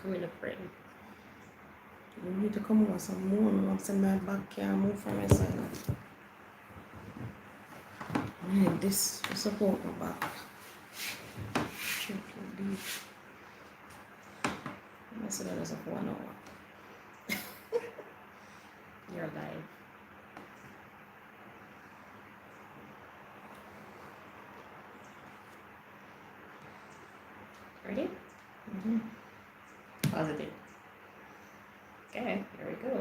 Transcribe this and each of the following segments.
Come in a frame. You need to come over some more. I want to send my back can't move from my side. I need this to support my back. I said that was a 1 hour. You're live. Ready? Mm-hmm. Positive. Okay, here we go.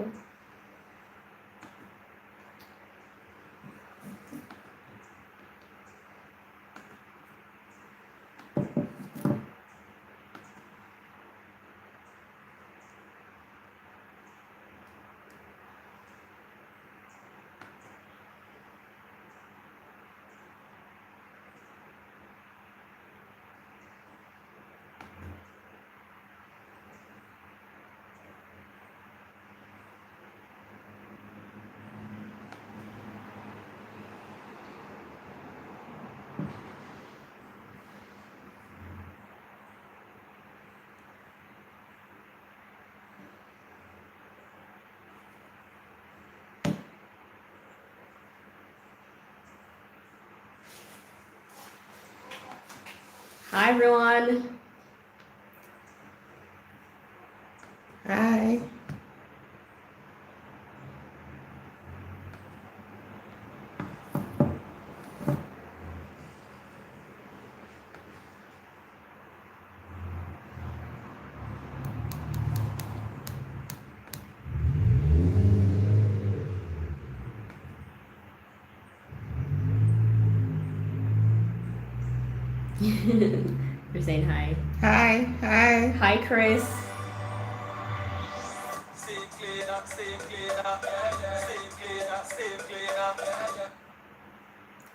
Hi, everyone. Hi. You're saying hi. Hi. Hi. Hi, Chris.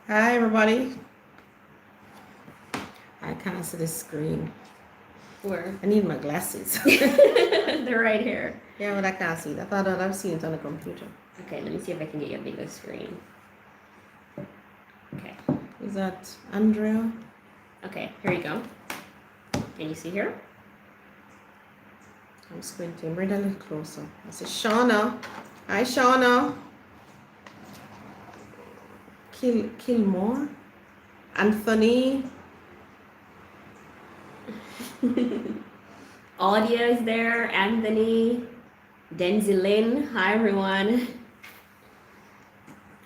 Hi, everybody. I can't see the screen. Where? I need my glasses. They're right here. Yeah, but I can't see it. I thought I'd have seen it on the computer. Okay, let me see if I can get you a bigger screen. Okay. Is that Andrea? Okay, here you go. Can you see here? I'm squinting. Bring that a little closer. This is Shauna. Hi, Shauna. Kilmore. Anthony. Audia is there. Anthony. Denzilin. Hi, everyone.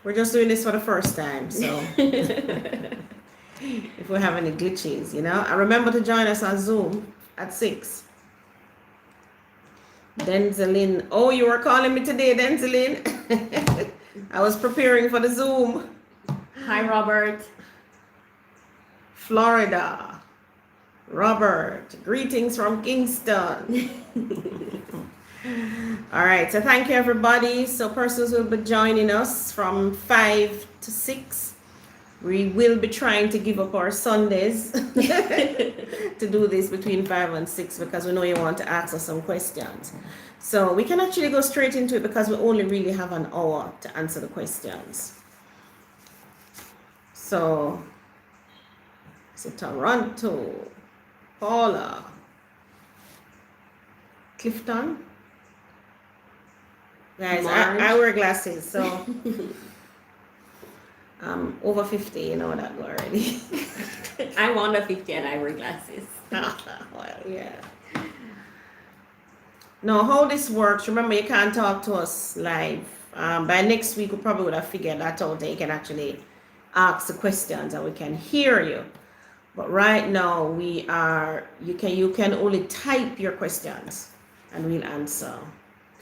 We're just doing this for the first time, so if we have any glitches, you know. And remember to join us on Zoom at 6. Denzilin. Oh, you were calling me today, Denzilin. I was preparing for the Zoom. Hi, Robert. Florida. Robert. Greetings from Kingston. All right, so thank you, everybody. So persons will be joining us from 5 to 6. We will be trying to give up our Sundays to do this between 5 and 6 because we know you want to ask us some questions. So we can actually go straight into it because we only really have an hour to answer the questions. So Toronto, Paula, Clifton. Guys, I wear glasses, so I'm over 50, you know that already. I'm under 50 and I wear glasses. Well, yeah. Now, how this works, remember you can't talk to us live. By next week, we probably would have figured that out. That you can actually ask the questions and we can hear you. But right now, you can only type your questions and we'll answer.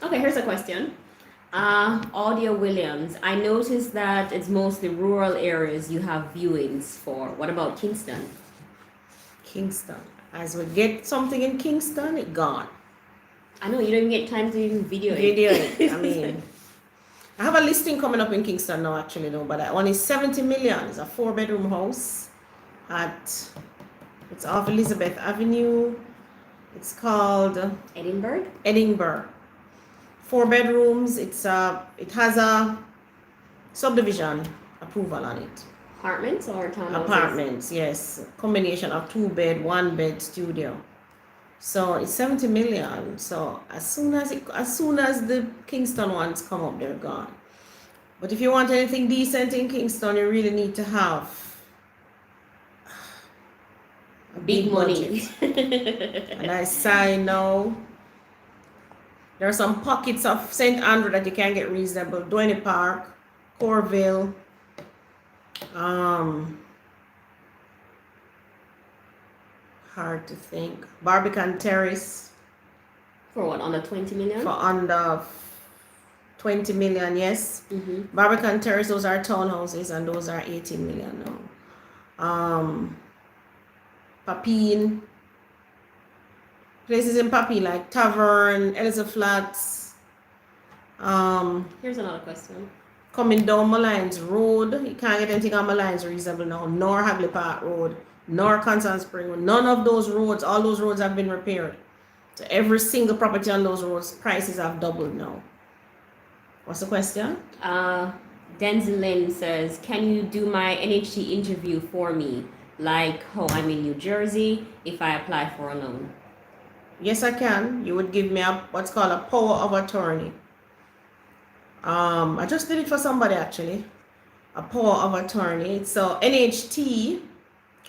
Okay, here's a question. Audia Williams, I noticed that it's mostly rural areas you have viewings for. What about Kingston? Kingston. As we get something in Kingston, it's gone. I know, you don't even get time to even video it. I mean, I have a listing coming up in Kingston now, actually, though, but that one is 70 million. It's a 4-bedroom house it's off Elizabeth Avenue. It's called Edinburgh. 4 bedrooms. It has a subdivision approval on it. Apartments or townhouses? Apartments, yes. Combination of 2-bed, 1-bed studio. So it's 70 million. So as soon as the Kingston ones come up, they're gone. But if you want anything decent in Kingston, you really need to have a Big money. budget. And I say no. There are some pockets of St. Andrew that you can get reasonable. Duane Park, Corville, hard to think. Barbican Terrace For what, under 20 million? for under 20 million, yes. Barbican Terrace, those are townhouses, and those are 18 million now. Papine, places in Papine like Tavern, Elsa Flats. Here's another question. Coming down Malines Road, you can't get anything on Malines reasonable now, nor Hagley Park Road, nor Constant Spring Road. None of those roads, all those roads have been repaired. So every single property on those roads, prices have doubled now. What's the question? Denzel Lynn says, can you do my NHT interview for me? Like how I'm in New Jersey if I apply for a loan. Yes, I can. You would give me what's called a power of attorney. I just did it for somebody actually. A power of attorney. So NHT,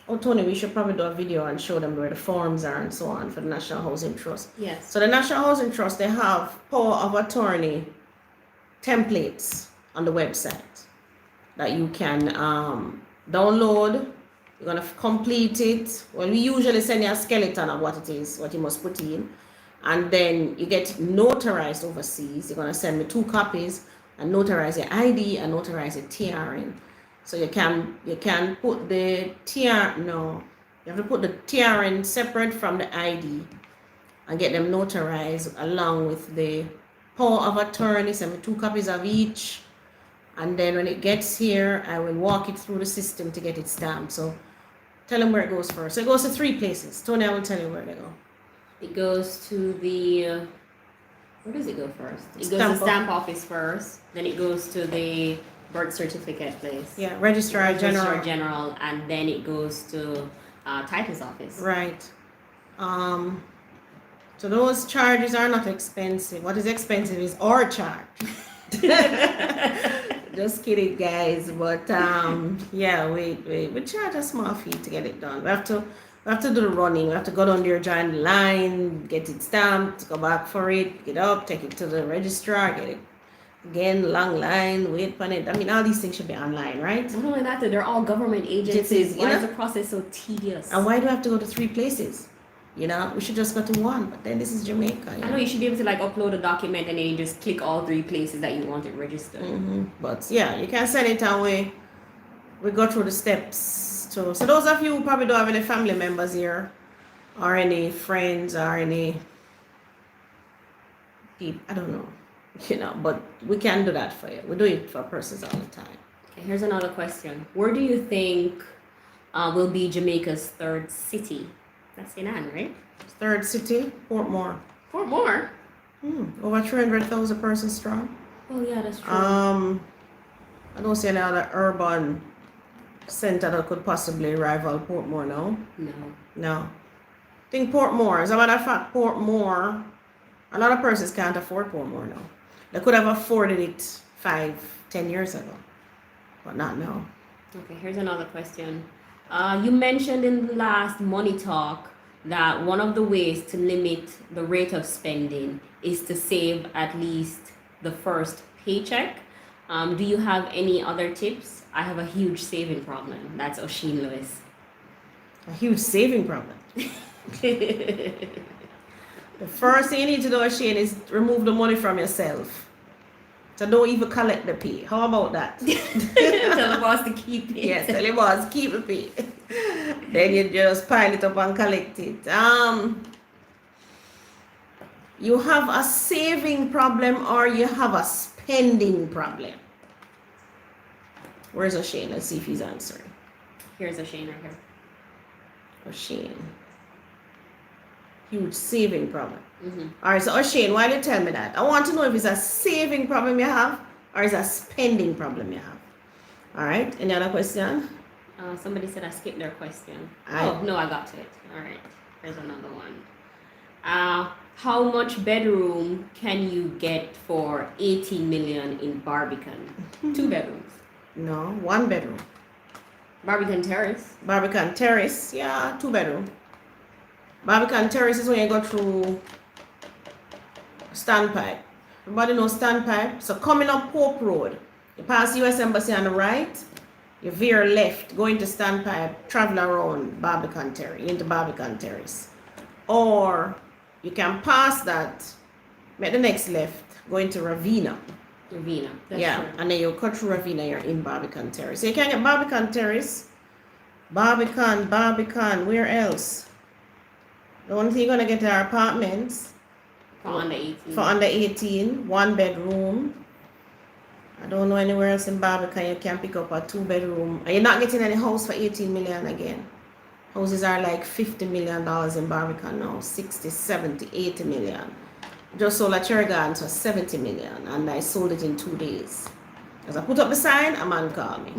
oh Tony, we should probably do a video and show them where the forms are and so on for the National Housing Trust. Yes. So the National Housing Trust, they have power of attorney templates on the website that you can download. You're going to complete it. Well, we usually send you a skeleton of what it is, what you must put in. And then you get notarized overseas. You're going to send me 2 copies and notarize your ID and notarize your TRN. So you can put the you have to put the TRN separate from the ID and get them notarized along with the power of attorney. Send me 2 copies of each. And then when it gets here, I will walk it through the system to get it stamped. So tell them where it goes first. So it goes to 3 places. Tony, I will tell you where they go. It goes to the, where does it go first? It goes to stamp office first. Then it goes to the birth certificate place. Yeah, Registrar General. And then it goes to titles office. Right. So those charges are not expensive. What is expensive is our charge. Just kidding, guys. But yeah, we charge a small fee to get it done. We have to do the running. We have to go down there, join the line, get it stamped, go back for it, pick it up, take it to the registrar, get it again, long line, wait for it. I mean, all these things should be online, right? Not only that, they're all government agencies. Why is the process so tedious? And why do we have to go to 3 places? You know, we should just go to 1. But then this is Jamaica. I know you should be able to like upload a document and then you just click all 3 places that you want it registered. But yeah, you can send it away. We go through the steps too. So those of you who probably don't have any family members here, or any friends, or any people, I don't know, you know, but we can do that for you. We do it for persons all the time. Okay, here's another question. Where do you think will be Jamaica's 3rd city? That's in Anne, right? 3rd city, Portmore. Portmore? Over 300,000 persons strong. Oh yeah, that's true. I don't see any other urban center that could possibly rival Portmore now. No. I think Portmore, as a matter of fact, Portmore, a lot of persons can't afford Portmore now. They could have afforded it 5-10 years ago, but not now. Okay, here's another question. You mentioned in the last Money Talk that one of the ways to limit the rate of spending is to save at least the first paycheck. Do you have any other tips? I have a huge saving problem. That's O'Sheen Lewis. A huge saving problem. The first thing you need to do, O'Sheen, is remove the money from yourself. So don't even collect the pay. How about that? Tell the boss to keep it. Yes, tell the boss keep the pay. Then you just pile it up and collect it. You have a saving problem or you have a spending problem. Where's O'Sheen? Let's see if he's answering. Here's O'Sheen right here. O'Sheen. Huge saving problem. All right, so O'Sheen, why do you tell me that? I want to know if it's a saving problem you have or it's a spending problem you have. All right, any other question? Somebody said I skipped their question. Oh, no, I got to it. All right, here's another one. How much bedroom can you get for 18 million in Barbican? 2 bedrooms. No, 1 bedroom. Barbican Terrace. Barbican Terrace, yeah, 2 bedroom. Barbican Terrace is when you go through Standpipe. Everybody knows Standpipe. So coming up Pope Road, you pass US Embassy on the right, you veer left, go into Standpipe, travel around Barbican Terrace, into Barbican Terrace. Or you can pass that, make the next left, go into Ravina. Ravina. That's Yeah, true. and then you cut through Ravina, you're in Barbican Terrace. So you can get Barbican Terrace, Barbican, where else? The only thing you're gonna get are apartments For under 18. for under 18, 1 bedroom. I don't know anywhere else in Barbican you can pick up a 2 bedroom. And you're not getting any house for 18 million again. Houses are like $50 million in Barbican now, 60, 70, 80 million. Just sold a Cherry Gardens for 70 million and I sold it in 2 days. As I put up the sign, a man called me.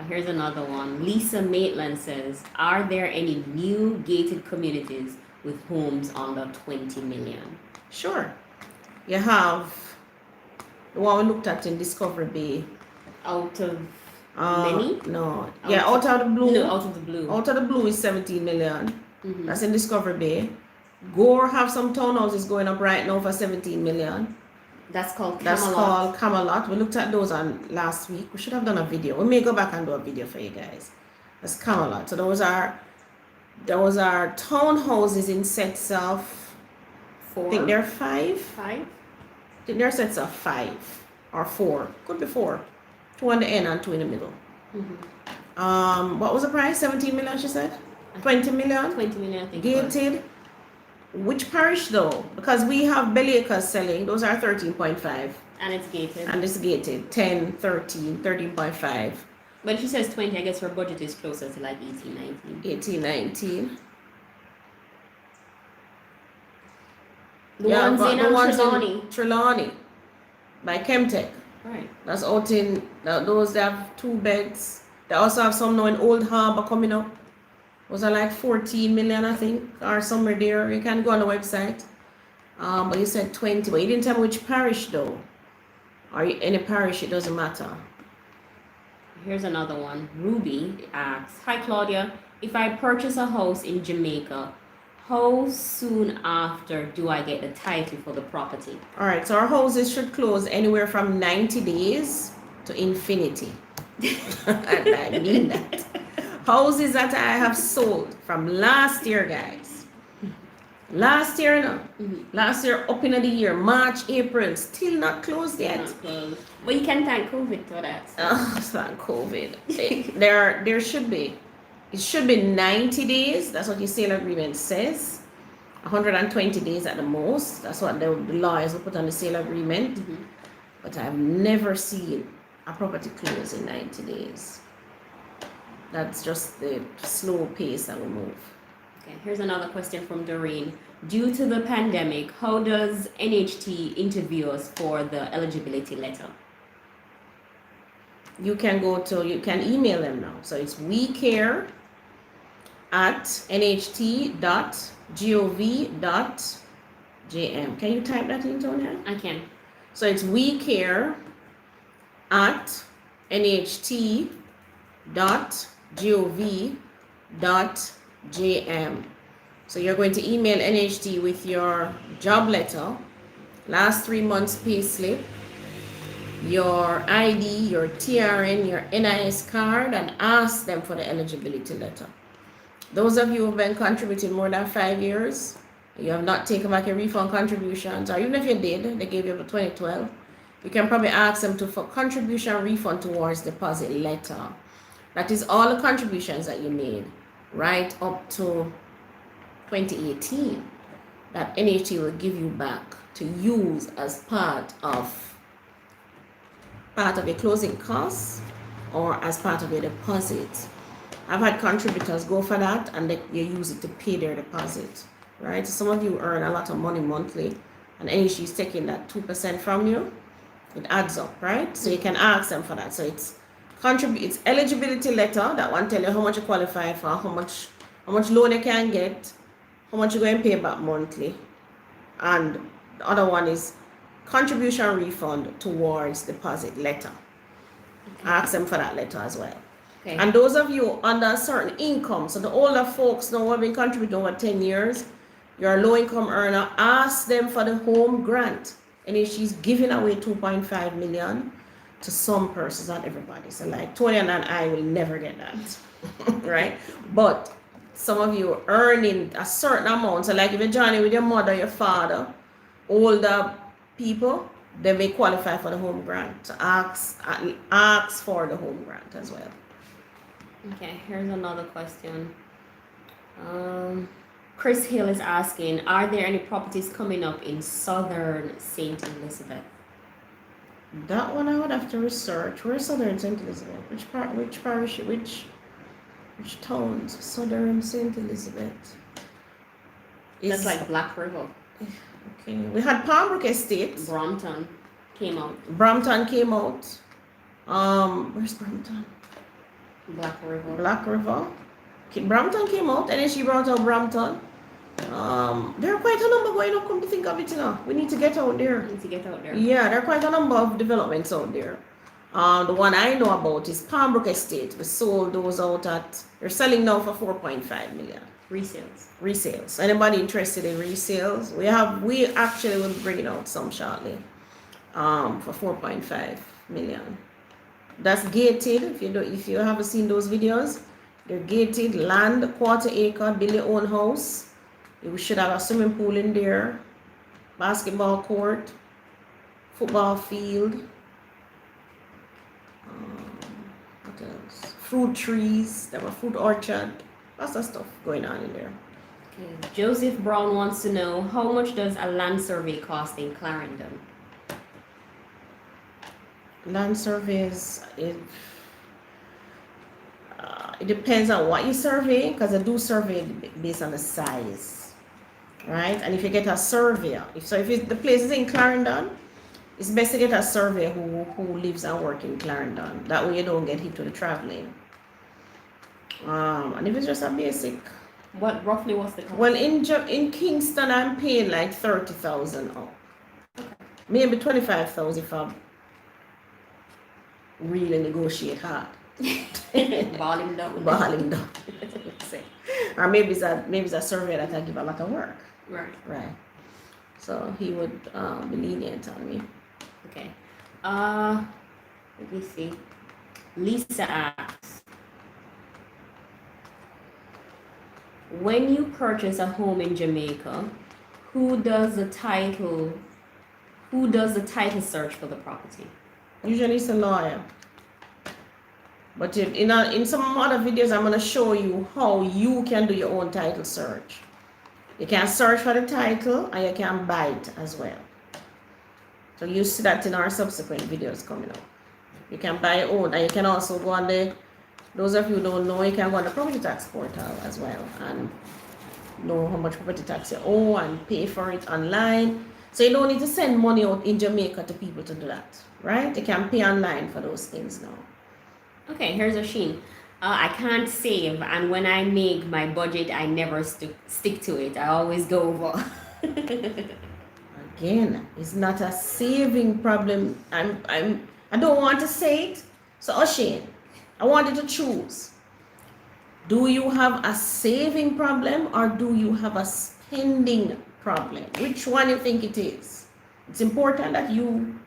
Here's another one. Lisa Maitland says, are there any new gated communities with homes under 20 million? Sure. You have the one we looked at in Discovery Bay. Out of many? No. Yeah, out of the blue. No, out of the blue. Out of the blue is 17 million. That's in Discovery Bay. Gore have some townhouses going up right now for 17 million. That's called Camelot. That's called Camelot. We looked at those on last week. We should have done a video. We may go back and do a video for you guys. That's Camelot. So those are townhouses in sets of 4. I think they're 5. 5? I think they're sets of 5 or 4. Could be 4. 2 on the end and 2 in the middle. What was the price? 17 million she said? 20 million? 20 million, I think. it was. Gated. Which parish though? Because we have Bellevue selling. Those are 13.5. And it's gated. And it's gated. 10, 13, 13.5. When she says 20, I guess her budget is closer to like 18, 19. 18, 19. The ones in Trelawney. Trelawney. By Chemtech. Right. That's out in, those that have 2 beds. They also have some now in Old Harbor coming up. Those are like 14 million, I think, or somewhere there. You can go on the website. But you said 20, but you didn't tell me which parish though. Or any parish, it doesn't matter. Here's another one. Ruby asks, hi Claudia, if I purchase a house in Jamaica, how soon after do I get the title for the property? All right, so our houses should close anywhere from 90 days to infinity. And I mean that. Houses that I have sold from last year, guys. Last year, no. Last year, up into the year, March, April, still not closed yet. Not closed. Well, you can thank COVID for that. Oh, it's not COVID. There should be. It should be 90 days. That's what your sale agreement says. 120 days at the most. That's what the lawyers will put on the sale agreement. But I've never seen a property close in 90 days. That's just the slow pace that we move. Okay, here's another question from Doreen. Due to the pandemic, how does NHT interview us for the eligibility letter? You can email them now. So it's wecare@nht.gov.jm. Can you type that in, Tonya? I can. So it's wecare@nht.gov.jm. So you're going to email NHT with your job letter, last 3 months pay slip, your ID, your TRN, your NIS card, and ask them for the eligibility letter. Those of you who have been contributing more than 5 years, you have not taken back your refund contributions, or even if you did, they gave you up to 2012, you can probably ask them for contribution refund towards deposit letter. That is all the contributions that you made right up to 2018 that NHT will give you back to use as part of your closing costs or as part of your deposit. I've had contributors go for that and you use it to pay their deposit, right? Some of you earn a lot of money monthly and NHT is taking that 2% from you. It adds up, right? So you can ask them for that. So it's eligibility letter, that one tell you how much you qualify for, how much loan you can get, how much you're going to pay back monthly. And the other one is contribution refund towards deposit letter. Ask them for that letter as well. Okay. And those of you under a certain income, so the older folks now who have been contributing over 10 years, you're a low income earner, ask them for the home grant. And if she's giving away 2.5 million to some persons, not everybody. So like Tony and I will never get that. Right? But some of you are earning a certain amount. So like if you're joining with your mother, your father, older people, they may qualify for the home grant. So ask for the home grant as well. Okay, here's another question. Chris Hill is asking, are there any properties coming up in southern St. Elizabeth? That one I would have to research. Where's southern St. Elizabeth? Which parish, which towns? Southern St. Elizabeth. That's like Black River. Okay. We had Palmbrook Estate. Brompton came out. Where's Brompton? Black River. Brompton came out, and then she brought out Brompton. There are quite a number going up, come to think of it, we need to get out there. Yeah, there are quite a number of developments out there. The one I know about is Palmbrook Estate. We sold those out they're selling now for 4.5 million. Resales. Anybody interested in resales? We actually will bring it out some shortly. For 4.5 million. That's gated. If you haven't seen those videos, they're gated land, 1/4 acre, build your own house. You should have a swimming pool in there, basketball court, football field. What else? Fruit trees. There were fruit orchard. Lots of stuff going on in there. Okay. Joseph Brown wants to know, how much does a land survey cost in Clarendon? Land surveys, it depends on what you survey, because I do survey based on the size, right? And if you get a surveyor, if the place is in Clarendon, it's best to get a surveyor who lives and works in Clarendon. That way you don't get hit with the traveling. And if it's just a basic, Roughly what's the cost? well, in Kingston I'm paying like 30,000 up. Okay. Maybe 25,000 if I really negotiate hard. Ball him down. Or maybe it's a survey that I give a lot of work. Right. So he would be lenient on me. Okay. Let me see. Lisa asks, when you purchase a home in Jamaica, who does the title search for the property? Usually it's a lawyer. But in some other videos, I'm going to show you how you can do your own title search. You can search for the title and you can buy it as well. So you see that in our subsequent videos coming up. You can buy your own, and you can also go on those of you who don't know, you can go on the property tax portal as well and know how much property tax you owe and pay for it online. So you don't need to send money out in Jamaica to people to do that, right? You can pay online for those things now. Okay, here's a Sheen. I can't save, and when I make my budget, I never stick to it. I always go over. Again, it's not a saving problem. I don't want to say it. So Oshane, I want you to choose. Do you have a saving problem or do you have a spending problem? Which one you think it is? It's important that you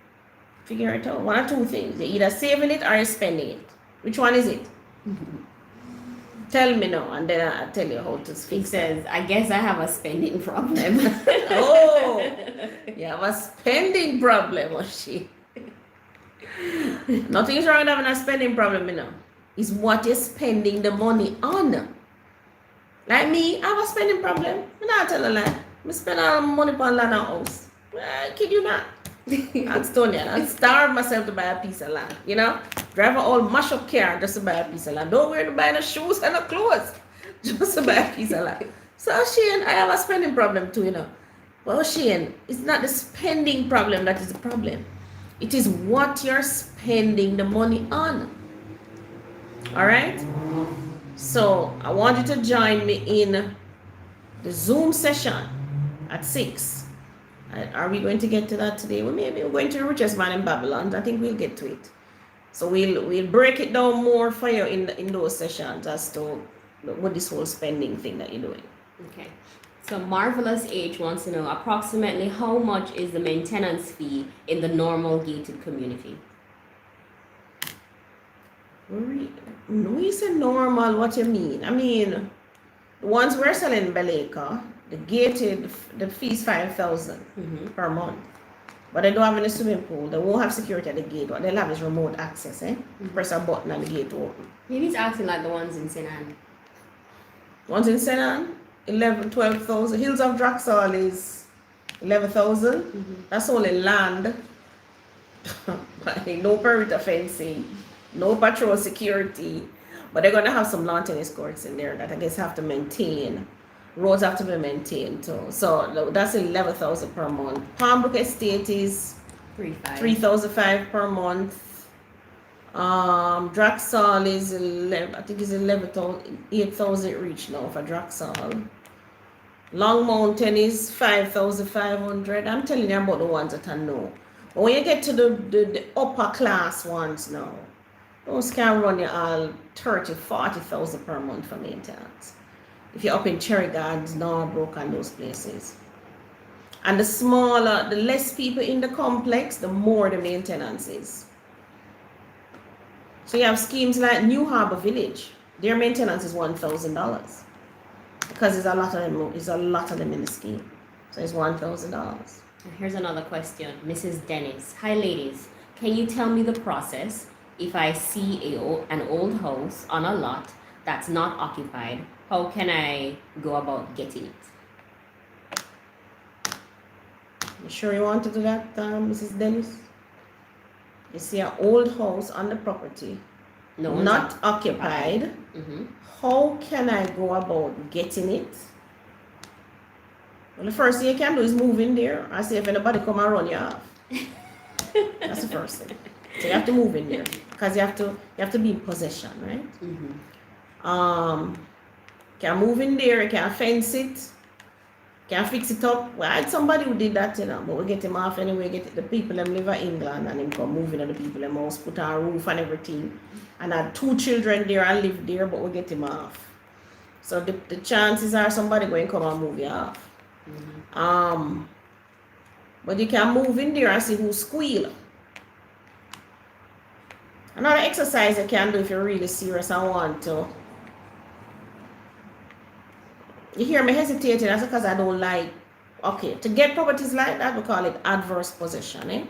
figure it out. One or two things. You're either saving it or you're spending it. Which one is it? Tell me now, and then I'll tell you how to fix it. He says, I guess I have a spending problem. Oh, you have a spending problem, Oshane. Nothing's wrong with having a spending problem, you know. It's what you're spending the money on. Like me, I have a spending problem. I'm not telling a lie. I spend all the money on land and house. I kid you not. That's Tonya. I starve myself to buy a piece of land, you know. Drive an old mash up car just to buy a piece of land. Don't wear to buy no shoes and no clothes. Just to buy a piece of land. So Shane, I have a spending problem too, you know. Well, Shane, it's not the spending problem that is the problem. It is what you're spending the money on. All right? So I want you to join me in the Zoom session at 6. Are we going to get to that today? Well, maybe we're going to the richest man in Babylon. I think we'll get to it. So we'll break it down more for you in those sessions as to what this whole spending thing that you're doing. Okay. So Marvelous H wants to know approximately how much is the maintenance fee in the normal gated community? No, you say normal, what you mean? I mean, the ones we're selling in Acre, the fee is 5,000 per month. But they don't have any swimming pool. They won't have security at the gate. What they'll have is remote access, Press a button and the gate will open. Maybe he's asking like the ones in St. Anne. Ones in St. Anne, 12,000. Hills of Draxall is 11,000. That's only land. No perimeter fencing, no patrol security. But they're going to have some lawn tennis courts in there that I guess have to maintain. Roads have to be maintained too. So that's 11,000 per month. Palmbrook Estate is 3,500 per month. Draxall is 8,000 reach now for Draxall. Long Mountain is 5,500. I'm telling you about the ones that I know. But when you get to the upper class ones now, those can run you all 40,000 per month for maintenance. If you're up in Cherry Gardens, Norbrook, and those places. And the less people in the complex, the more the maintenance is. So you have schemes like New Harbor Village. Their maintenance is $1,000 because there's a lot of them in the scheme. So it's $1,000. Here's another question, Mrs. Dennis. Hi, ladies. Can you tell me the process if I see an old house on a lot that's not occupied? How can I go about getting it? You sure you want to do that, Mrs. Dennis? You see an old house on the property, not occupied. How can I go about getting it? Well, the first thing you can do is move in there and see if anybody come and run you off. That's the first thing. So you have to move in there because you have to be in possession, right? Can move in there, you can fence it, can fix it up. Well, I had somebody who did that, but we get him off anyway. Get the people them live in England and him come moving and the people them house, put on a roof and everything. And I had 2 children there and live there, but we get him off. So the chances are somebody going to come and move you off. But you can move in there and see who squeal. Another exercise you can do if you're really serious and want to. You hear me hesitating, that's because I don't like, to get properties like that, we call it adverse possession,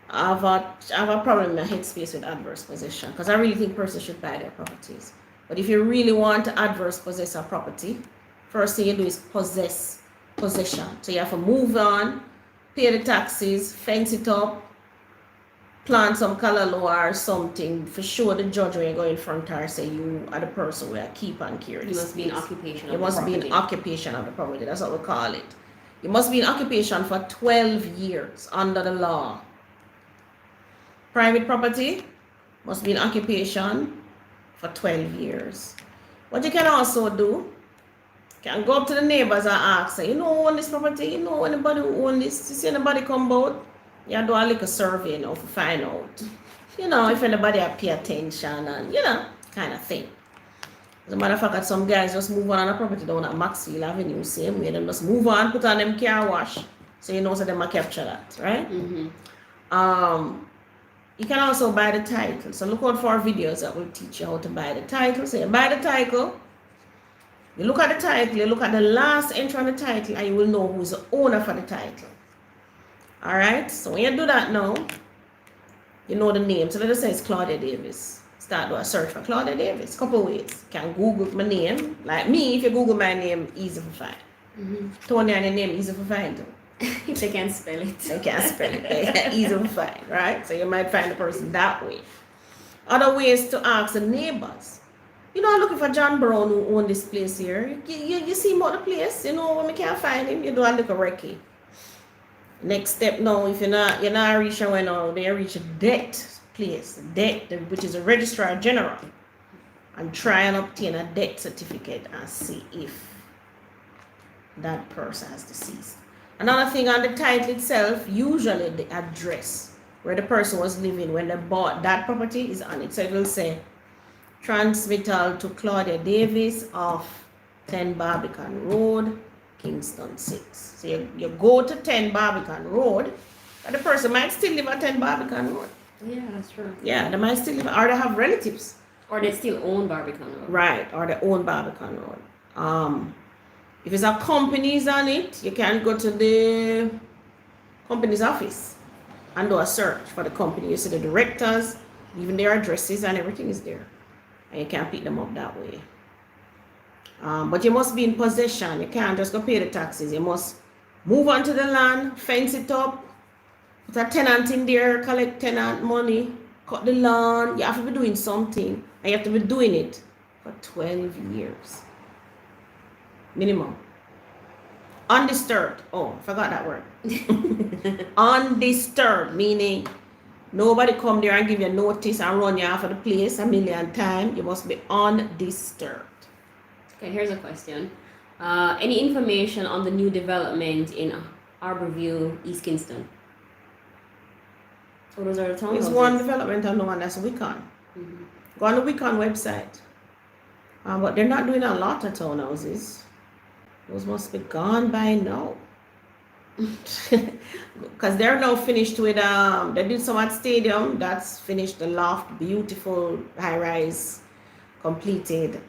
I have a problem in my headspace with adverse possession because I really think persons should buy their properties. But if you really want to adverse possess a property, first thing you do is possession. So you have to move on, pay the taxes, fence it up, plant some callaloo or something. For sure the judge when you go in front of her say you are the person where I keep and care. You must be in occupation of the property. You must be in occupation of the property. That's what we call it. You must be in occupation for 12 years under the law. Private property must be in occupation for 12 years. What you can also do, you can go up to the neighbors and ask, say, you know own this property, you know anybody who own this, you see anybody come about? You do a little survey now to find out, if anybody pay attention and, kind of thing. As a matter of fact, some guys just move on a property down at Maxfield Avenue, same way, they just move on, put on them car wash, so so they might capture that, right? You can also buy the title. So look out for our videos that will teach you how to buy the title. So you buy the title, you look at the title, you look at the last entry on the title, and you will know who's the owner for the title. Alright, so when you do that now, you know the name. So let us say it's Claudia Davis. Start do a search for Claudia Davis. Couple ways. You can Google my name. Like me, if you Google my name, easy for find. Tony and the name, easy for find too. If they can't spell it. They can't spell it. Easy to find, right? So you might find the person that way. Other ways to ask the neighbors. I'm looking for John Brown who owned this place here. You see him out the place. When we can't find him, you do a little recce. Next step now, if you're not reaching when they reach a debt place, which is a registrar general, and try and obtain a debt certificate and see if that person as deceased. Another thing on the title itself, usually the address where the person was living when they bought that property is on it. So it will say transmittal to Claudia Davis of 10 Barbican Road, Kingston 6. So you go to 10 Barbican Road, and the person might still live at 10 Barbican Road. Yeah, that's true. Yeah, they might still live, or they have relatives. Or they still own Barbican Road. Right, or they own Barbican Road. If it's a company's on it, you can go to the company's office and do a search for the company. You see the directors, even their addresses and everything is there. And you can pick them up that way. But you must be in possession. You can't just go pay the taxes. You must move onto the land, fence it up, put a tenant in there, collect tenant money, cut the lawn. You have to be doing something. And you have to be doing it for 12 years. Minimum. Undisturbed. Oh, I forgot that word. Undisturbed, meaning nobody come there and give you notice and run you off of the place a million times. You must be undisturbed. Okay, here's a question. Any information on the new development in Arborview, East Kingston? So those are the townhouses. It's one development I know, and that's Wicon. Mm-hmm. Go on the Wicon website. But they're not doing a lot of townhouses. Those must be gone by now. Because they're now finished with, they did some at Stadium. That's finished. The loft, beautiful high-rise, completed.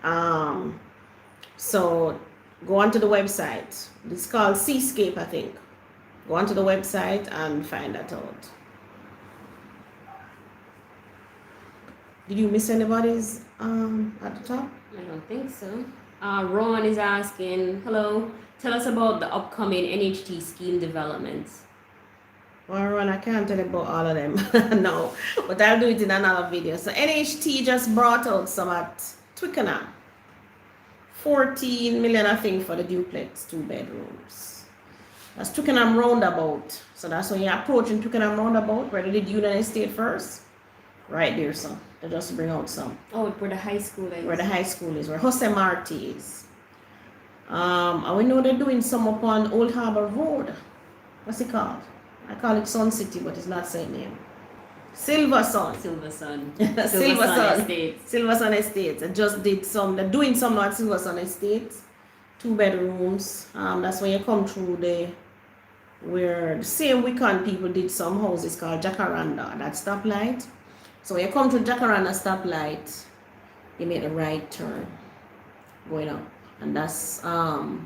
So go onto the website. It's called Seascape, I think. Go onto the website and find that out. Did you miss anybody's at the top? I don't think so. Ron is asking, hello, tell us about the upcoming NHT scheme developments. Well, Ron, I can't tell you about all of them. No, but I'll do it in another video. So NHT just brought out some at Twickenham. 14 million, I think, for the duplex, 2 bedrooms. That's Twickenham Roundabout. So that's when you're approaching Twickenham Roundabout, where they did Union Estate first. Right there, so they just bring out some. Oh, where the high school is. Where the high school is, where Jose Marti is. And we know they're doing some up on Old Harbour Road. What's it called? I call it Sun City, but it's not the same name. Silver Sun. Silver Sun. Silver Sun Estates. Silver Sun Estates. I just did some. They're doing some now at Silver Sun Estates. 2 bedrooms. That's when you come through the where the same weekend people did some houses called Jacaranda. That stoplight. So when you come to Jacaranda stoplight, you make a right turn going up, and that's go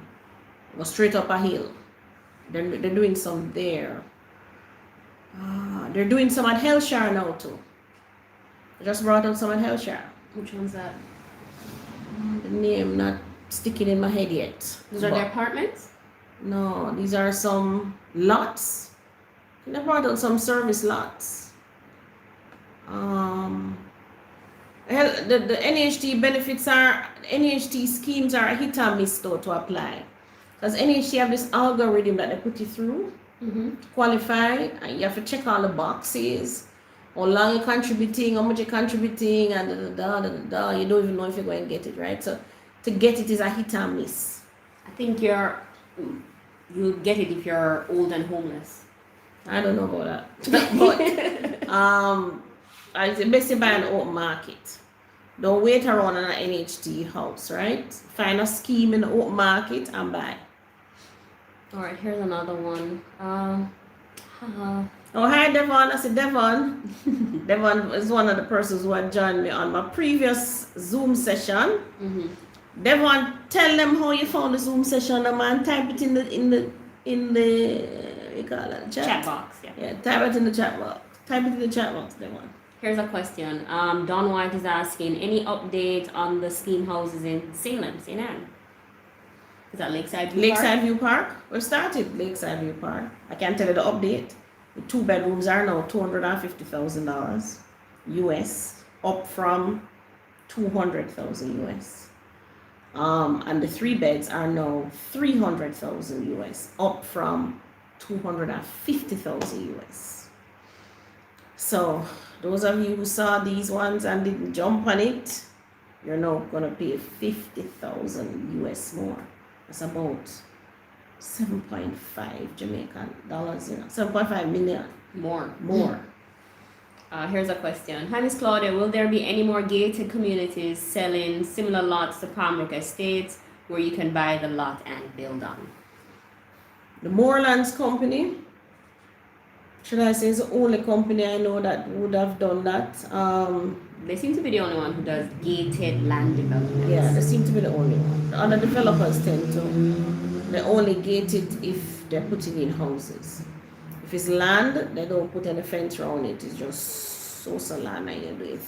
straight up a hill. They're doing some there. They're doing some at Hellshire now too. I just brought out some at Hellshire. Which one's that? The name not sticking in my head yet. Those are the apartments? No, these are some lots. They brought out some service lots. The NHT benefits are, NHT schemes are a hit and miss though to apply. Because NHT have this algorithm that they put you through. Mm-hmm. Qualify, and you have to check all the boxes. How long you're contributing, how much you're contributing, and you don't even know if you're going to get it, right? So to get it is a hit and miss. I think you'll get it if you're old and homeless. I don't know about that. But I say best you buy an open market. Don't wait around on an NHT house, right? Find a scheme in the open market and buy. All right, here's another one. Oh, hi, Devon. I said Devon. Devon is one of the persons who had joined me on my previous Zoom session. Mm-hmm. Devon, tell them how you found the Zoom session, man. Type it in the you call it chat box. Yeah, type it in the chat box. Type it in the chat box, Devon. Here's a question. Don White is asking, any update on the scheme houses in Salem, St. Anne? Is that Lakeside View Park? Lakeside View Park? We started Lakeside View Park. I can't tell you the update. The 2 bedrooms are now $250,000 US, up from $200,000 US. And the 3 beds are now $300,000 US, up from $250,000 US. So those of you who saw these ones and didn't jump on it, you're now gonna pay $50,000 US more. That's about 7.5 Jamaican dollars, 7.5 million More. Here's a question. Hi, Miss Claudia. Will there be any more gated communities selling similar lots to Palmetto Estates where you can buy the lot and build on? The Moorlands Company, should I say, is the only company I know that would have done that. They seem to be the only one who does gated land developments. Yeah, they seem to be the only one. The other developers tend to, they only gate it if they're putting in houses. If it's land, they don't put any fence around it. It's just so land and you do it.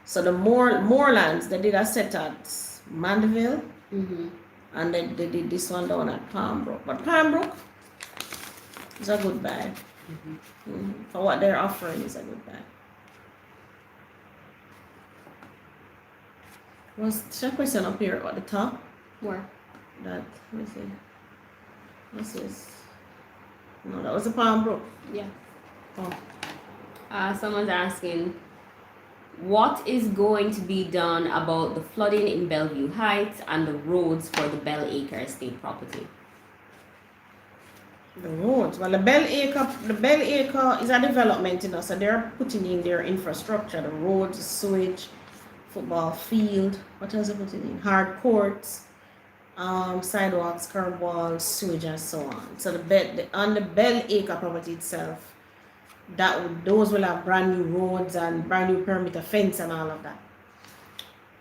So the Moorlands, they did a set at Mandeville, and then they did this one down at Palmbrook. But Palmbrook is a good buy. For what they're offering is a good buy. Was the question up here at the top? Where? That, let me see. What's this? No, that was the Palmbrook. Yeah. Oh. Someone's asking, what is going to be done about the flooding in Bellevue Heights and the roads for the Bell Acre estate property? The roads. Well, the Bell Acre is a development, so they're putting in their infrastructure, the roads, sewage, football field, what else are they putting in? Hard courts, sidewalks, curb walls, sewage, and so on. So on the Bell Acre property itself, those will have brand new roads and brand new perimeter fence and all of that.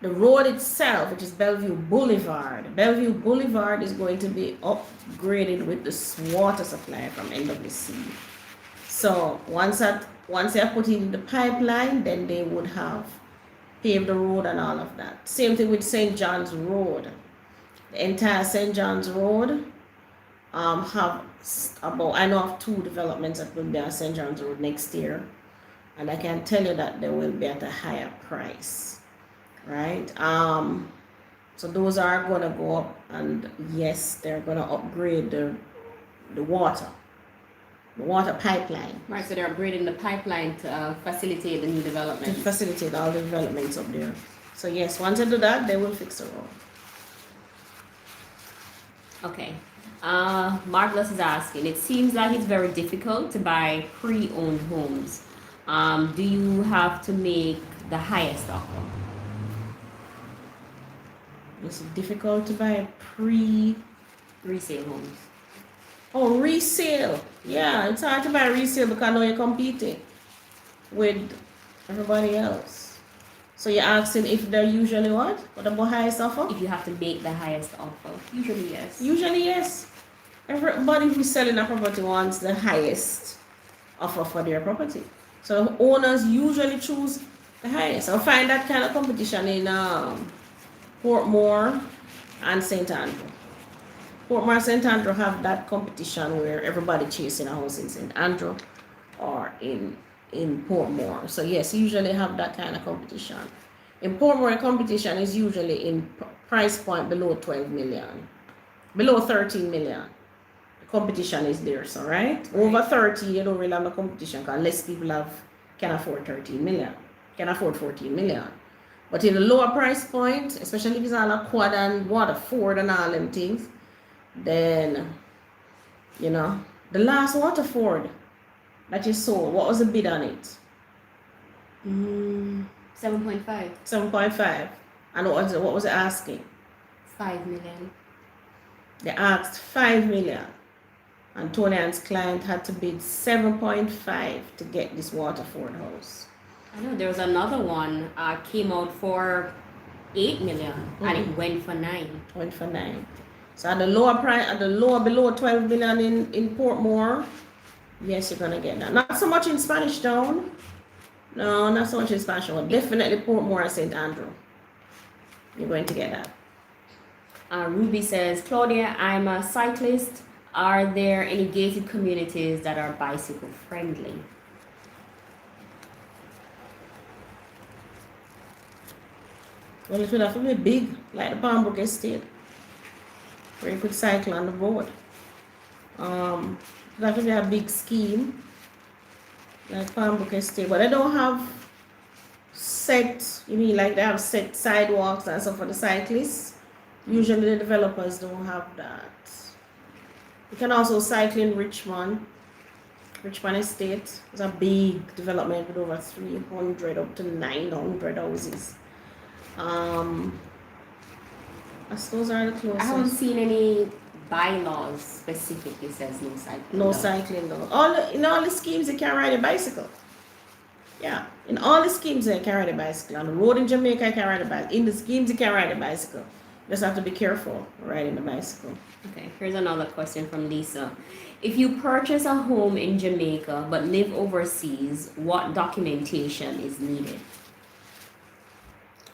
The road itself, which is Bellevue Boulevard is going to be upgraded with the water supply from NWC. So once they are putting in the pipeline, then they would have paved the road and all of that. Same thing with St. John's Road. The entire St. John's Road have about, I know of 2 developments that will be on St. John's Road next year, and I can tell you that they will be at a higher price, right? So those are going to go up, and yes, they're going to upgrade the water pipeline. Right, so they're upgrading the pipeline to facilitate the new development. To facilitate all the developments up there. So yes, once they do that, they will fix the road. Okay. Marvelous is asking, it seems like it's very difficult to buy pre-owned homes. Do you have to make the highest offer? It's difficult to buy resale homes. Oh, resale. Yeah, it's hard to buy resale because now you're competing with everybody else. So you're asking if they're usually what? What about highest offer? If you have to make the highest offer. Usually yes. Usually yes. Everybody who's selling a property wants the highest offer for their property. So owners usually choose the highest. I'll find that kind of competition in Portmore and St. Andrew. Portmore and St. Andrew have that competition where everybody chasing a house in St. Andrew or in Portmore. So yes, you usually have that kind of competition. In Portmore, the competition is usually in price point below 12 million, below 13 million. The competition is there, so right? Over 30, you don't really have a competition because less people can afford 13 million, can afford 14 million. But in the lower price point, especially if it's all a quad and Waterford and all them things, then, the last Waterford that you sold, what was the bid on it? 7.5. 7.5. And what was it asking? 5 million. They asked 5 million. And Tony Ann's client had to bid 7.5 to get this Waterford house. I know there was another one came out for 8 million and it went for 9. Went for 9. So at the lower price, below 12 million in Portmore, yes, you're gonna get that. Not so much in Spanish Town. No, not so much in Spanish Town. Definitely Portmore and St. Andrew. You're going to get that. Ruby says, Claudia, I'm a cyclist. Are there any gated communities that are bicycle friendly? Well, it would have to be big, like the Palmbrook Estate, where you could cycle on the road. It would have to be a big scheme, like Palmbrook Estate, but they don't have they have set sidewalks and stuff for the cyclists. Usually the developers don't have that. You can also cycle in Richmond. Richmond Estate is a big development with over 300 up to 900 houses. As those are the closest. I haven't seen any bylaws specifically says no cycling. No cycling though. In all the schemes you can ride a bicycle. Yeah. In all the schemes you can ride a bicycle. On the road in Jamaica you can ride a bicycle. In the schemes you can ride a bicycle. You just have to be careful riding a bicycle. Okay, here's another question from Lisa. If you purchase a home in Jamaica but live overseas, what documentation is needed?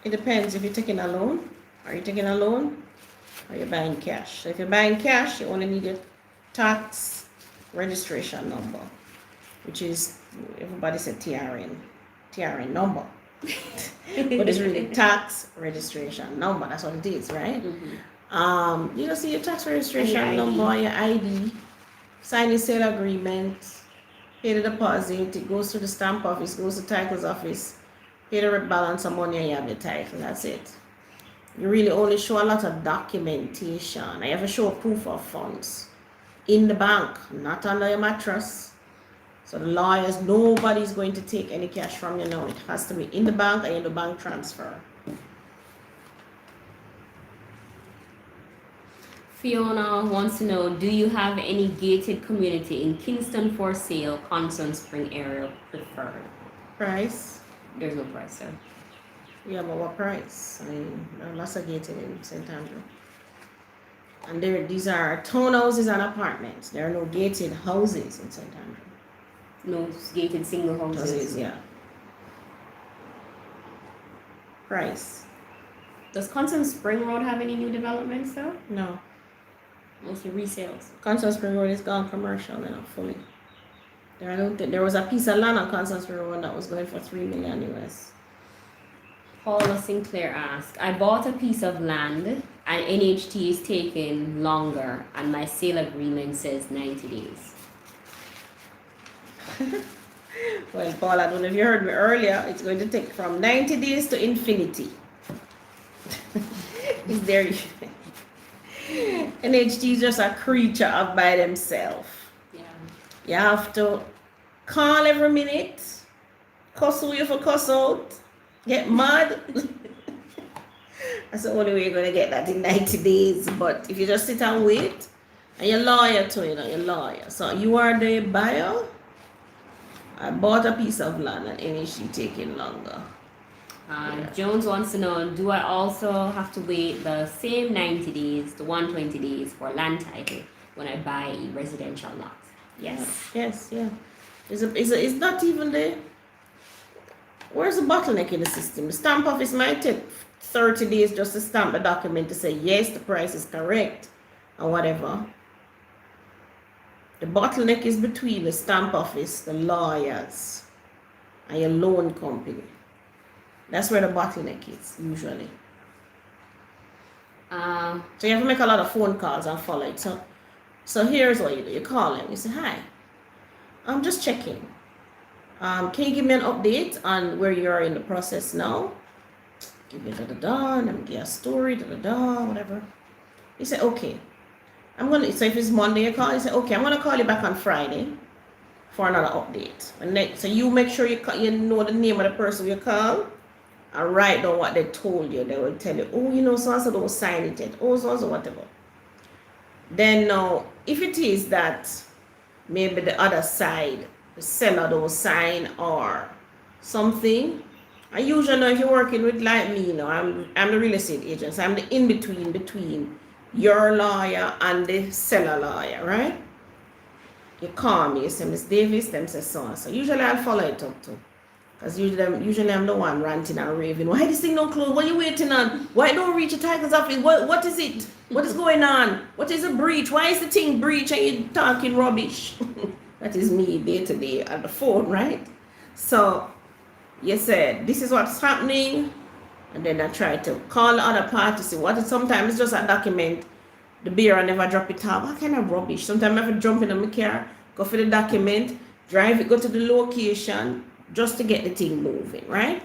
It depends if you're taking a loan. Are you taking a loan? Or you're buying cash? So if you're buying cash, you only need your tax registration number, which is, everybody said TRN number. But it's really tax registration number. That's what it is, right? Mm-hmm. You just see your tax registration And your number, your ID, sign your sale agreement, pay the deposit, it goes to the stamp office, goes to title's office, pay the balance of money and you have the title. That's it. You really only show a lot of documentation. I have to show proof of funds in the bank, not under your mattress. So the lawyers, nobody's going to take any cash from you now. It has to be in the bank and in the bank transfer. Fiona wants to know, do you have any gated community in Kingston for sale, Constant Spring area preferred? Price? There's no price, sir. Yeah, but what price? I mean, there are lots of gated in St. Andrew. And these are townhouses and apartments. There are no gated houses in St. Andrew. No gated single houses. Yeah. Price? Does Constant Spring Road have any new developments, though? No. Mostly resales. Constant Spring Road is gone commercial now, fully. There was a piece of land on Constant Spring Road that was going for $3 million US. Paula Sinclair asked, I bought a piece of land and NHT is taking longer and my sale agreement says 90 days. Well, Paul, I don't know if you heard me earlier. It's going to take from 90 days to infinity. Is there? NHT is just a creature up by themselves. Yeah. You have to call every minute, cuss who you for cuss out, get mad. That's the only way you're going to get that in 90 days. But if you just sit and wait, and you're lawyer too, you're lawyer. So you are the buyer. I bought a piece of land and NHT taking longer. Jones wants to know, do I also have to wait the same 90 days to 120 days for land title when I buy a residential lot? Yes. Yes, yeah. It's not even the... Where's the bottleneck in the system? The stamp office might take 30 days just to stamp the document to say, yes, the price is correct, or whatever. The bottleneck is between the stamp office, the lawyers, and your loan company. That's where the bottleneck is, usually. So you have to make a lot of phone calls and follow it. So here's what you do. You call them. You say, hi, I'm just checking. Can you give me an update on where you are in the process now? Give you da-da-da, and then give a story, da-da-da, whatever. You say, okay. So if it's Monday you call, you say, okay, I'm going to call you back on Friday for another update. So you make sure you know the name of the person you call and write down what they told you. They will tell you, oh, so-and-so don't sign it yet. Oh, so-and-so, whatever. Then now, if it is that maybe the other side, the seller don't sign or something, I usually know if you're working with like me, I'm the real estate agent, so I'm the in-between between your lawyer and the seller lawyer, right? You call me, you say, Miss Davis, them say so. Usually I'll follow it up too. Because usually I'm the one ranting and raving. Why this thing don't close? What are you waiting on? Why don't reach the title's office? What is it? What is going on? What is a breach? Why is the thing breach and you talking rubbish? That is me day to day on the phone, right? So you said, this is what's happening. And then I try to call the other party to see what it. Sometimes it's just a document. The bearer never drop it off. What kind of rubbish? Sometimes I have to jump in my car, go for the document, drive it, go to the location just to get the thing moving, right?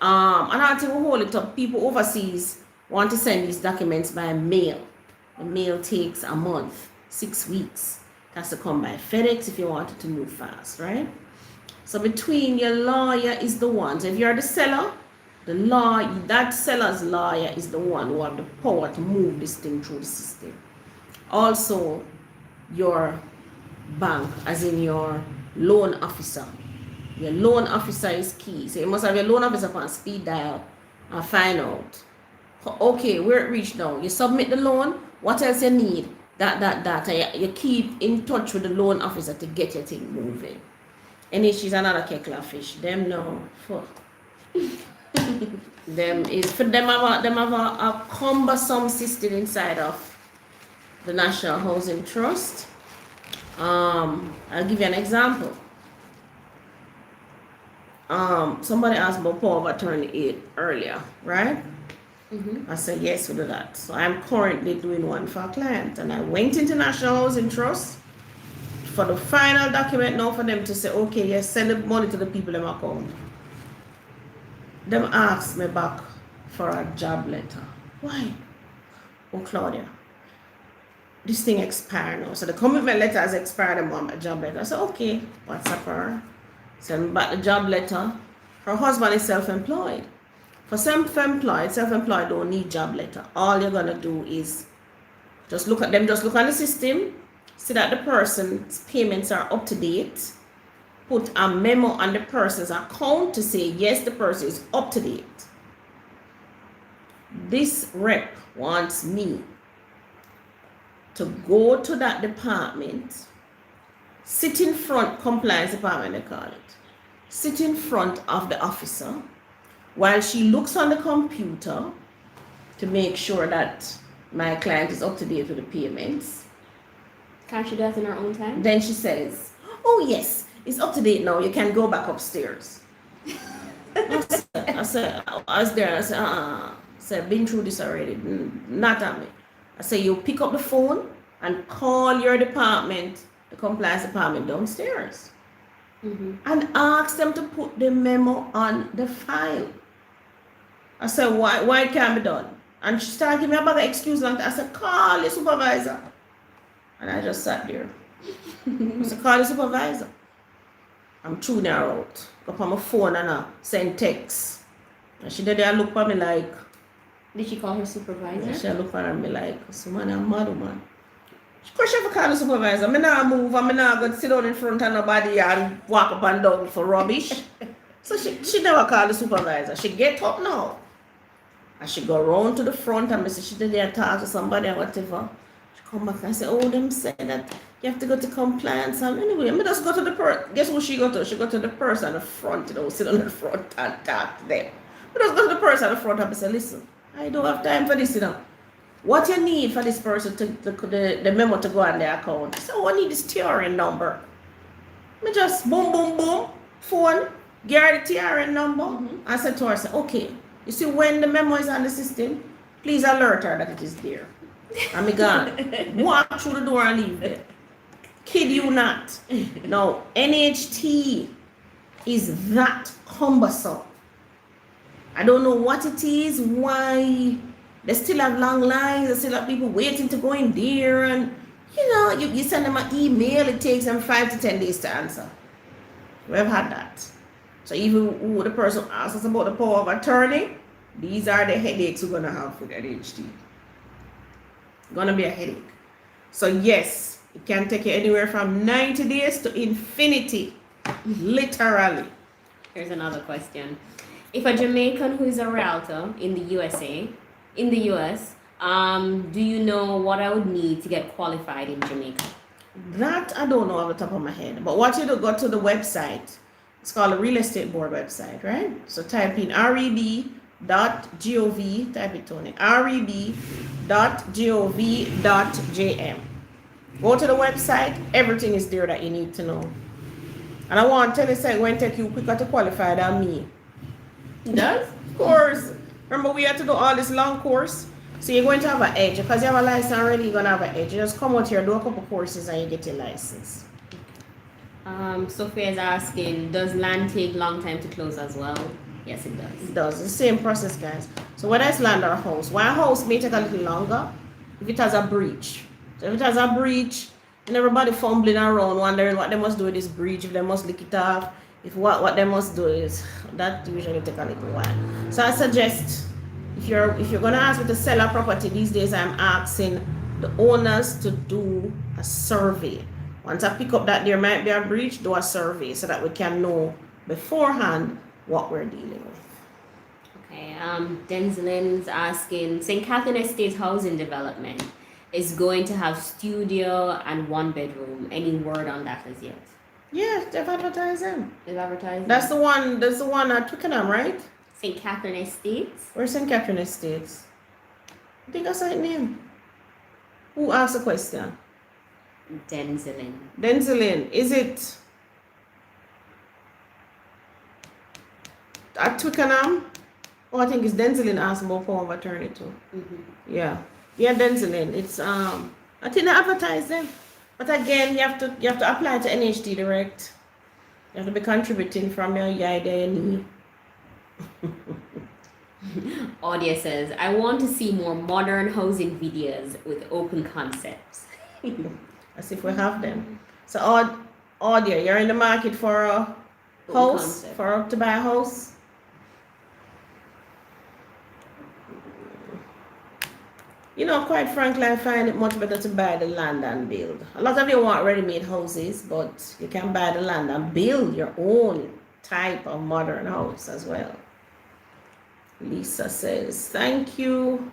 Another thing we hold it up. People overseas want to send these documents by mail. The mail takes a month. 6 weeks. It has to come by FedEx if you want it to move fast, right? So between your lawyer is the one. So if you're the seller, that seller's lawyer is the one who have the power to move this thing through the system. Also, your bank, as in your loan officer. Your loan officer is key. So you must have your loan officer on speed dial and find out. Okay, where it reached now. You submit the loan. What else you need? That. And you keep in touch with the loan officer to get your thing moving. And if she's another kettle of fish, them no. Them have a cumbersome system inside of the National Housing Trust. I'll give you an example. Somebody asked about power of attorney earlier, right? I said yes, we do that. So I'm currently doing one for a client, and I went into National Housing Trust for the final document now for them to say, okay, yes, send the money to the people in my account. Them asked me back for a job letter. Why? Oh, Claudia, this thing expired now. So the commitment letter has expired and want a job letter. I said, okay, what's up her? Send me back the job letter. Her husband is self-employed. For self-employed don't need job letter. All you're gonna do is just look at the system, see that the person's payments are up to date, put a memo on the person's account to say yes, the person is up to date. This rep wants me to go to that department, sit in front, compliance department they call it, sit in front of the officer while she looks on the computer to make sure that my client is up to date with the payments. Can't she do that in her own time? Then she says, oh yes, it's up to date now, you can go back upstairs. I said, been through this already, not at me. I said, you pick up the phone and call your department, the compliance department downstairs, and ask them to put the memo on the file. I said, why it can't be done? And she started giving me a bag of excuses. I said, call your supervisor. And I just sat there. I said, call your supervisor. I'm tuning her out. Go up on my phone and I send text. And she did there look at me like. Did she call her supervisor? She look at me like, so man, I'm mad, man. She question for call the supervisor. I'm not move, I'm not going to sit down in front of nobody and walk up and down for rubbish. So she never called the supervisor. She get up now. And she go round to the front and she did there talk to somebody or whatever. She come back and say, oh, them say that you have to go to compliance. And anyway, I just go to the person. Guess what she go to? She go to the person at the front, sit on the front and talk to them. I just go to the person at the front and say, listen, I don't have time for this, What you need for this person to the memo to go on their account? So I need this TRN number. I just boom, phone, get the TRN number. I said to her, I said, okay, you see when the memo is on the system, please alert her that it is there. And me gone. Walk through the door and leave there. Kid you not. Now, NHT is that cumbersome. I don't know what it is, why they still have long lines, they still have people waiting to go in there, and you send them an email, it takes them 5 to 10 days to answer. We've had that. So even the person asks us about the power of attorney, these are the headaches we're going to have with NHT. Gonna be a headache. So yes, it can take you anywhere from 90 days to infinity, literally. Here's another question. If a Jamaican who is a realtor in the US, do you know what I would need to get qualified in Jamaica? That I don't know off the top of my head. But what you do, go to the website. It's called the Real Estate Board website, right? So type in reb.gov, type it, Tony, reb.gov.jm. Go to the website, everything is there that you need to know. And I want to tell you, it's going to take you quicker to qualify than me. It does? Of course. Remember, we had to do all this long course. So you're going to have an edge. Because you have a license already, you're going to have an edge. You just come out here, do a couple courses, and you get your license. Sophia is asking, does land take long time to close as well? Yes, it does. It does. It's the same process, guys. So whether it's land or house, one house may take a little longer if it has a breach. If it has a breach, and everybody fumbling around wondering what they must do with this breach, if they must lick it off, if what they must do is, that usually take a little while. So I suggest, if you're gonna ask me to sell a property these days, I'm asking the owners to do a survey. Once I pick up that there might be a breach, do a survey so that we can know beforehand what we're dealing with. Okay, Denzelin's asking, St. Catherine Estates housing development is going to have studio and 1 bedroom. Any word on that as yet? Yeah, they've advertised them. They've advertised. That's the one at Twickenham, right? St. Catherine Estates. Where's St. Catherine Estates? I think that's her name. Who asked the question? Denzelin. Denzelin, is it at Twickenham? Oh, I think it's Denzelin asked about power of attorney too. Mm-hmm. Yeah, Denzelin. It's I think they advertise them, but again, you have to apply to NHT direct. You have to be contributing from your EID. Audia says, I want to see more modern housing videos with open concepts. As if we have them. So, Audia, you're in the market for a house, to buy a house? You know, quite frankly, I find it much better to buy the land and build. A lot of you want ready-made houses, but you can buy the land and build your own type of modern house as well. Lisa says, thank you.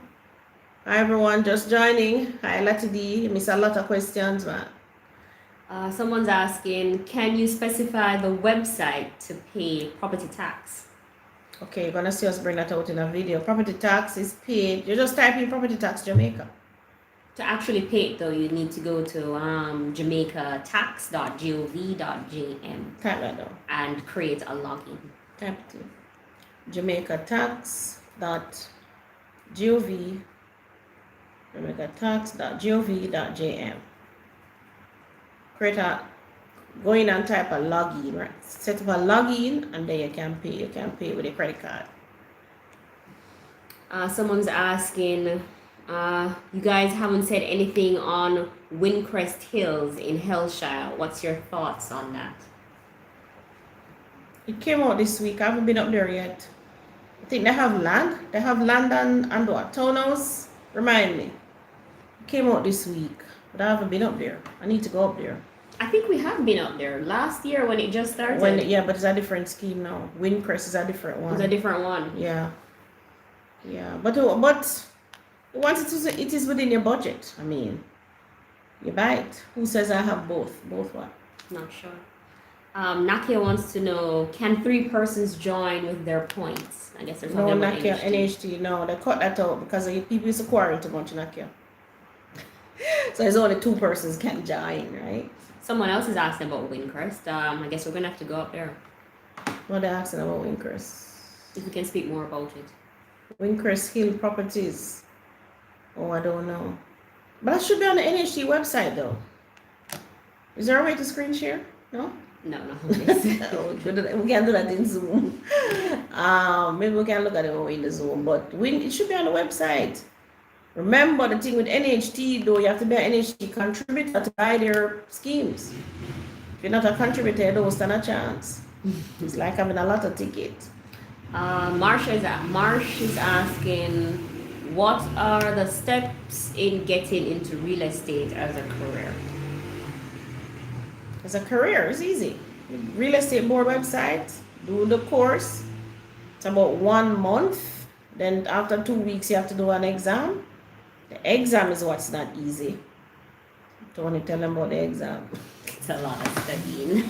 Hi, everyone, just joining. Hi, Lati D. You miss a lot of questions, man. Someone's asking, can you specify the website to pay property tax? Okay, you're gonna see us bring that out in a video. Property tax is paid. You just type in property tax Jamaica. To actually pay it though, you need to go to jamaicatax.gov.jm. Type that down. And create a login. Type it in. jamaicatax.gov.jm. Go in and type a login, right? Set up a login and then you can pay. You can pay with a credit card. Someone's asking, you guys haven't said anything on Windcrest Hills in Hellshire. What's your thoughts on that? It came out this week. I haven't been up there yet. I think they have land. They have land and what? Townhouse? Remind me. It came out this week, but I haven't been up there. I need to go up there. I think we have been up there last year when it just started. Yeah, but it's a different scheme now. Windcrest is a different one. It's a different one. Yeah. But once it is within your budget. I mean, you buy it. Who says I have both? Both what? Not sure. Nakia wants to know, can 3 persons join with their points? I guess they're talking about Nakia, NHT. No, they cut that out because people used to quarrel too much, Nakia. So it's only 2 persons can join, right? Someone else is asking about Windcrest. I guess we're going to have to go up there. What they're asking about Windcrest? If we can speak more about it. Windcrest Hill Properties. Oh, I don't know. But that should be on the NHT website, though. Is there a way to screen share? No? No. We can do that in Zoom. Maybe we can look at it in the Zoom. But it should be on the website. Remember, the thing with NHT, though, you have to be an NHT contributor to buy their schemes. If you're not a contributor, you don't stand a chance. It's like having a lot of tickets. Marsh is asking, what are the steps in getting into real estate as a career? As a career, it's easy. Real estate board website, do the course. It's about 1 month. Then after 2 weeks, you have to do an exam. The exam is what's not easy. Don't want to tell them about the exam. It's a lot of studying.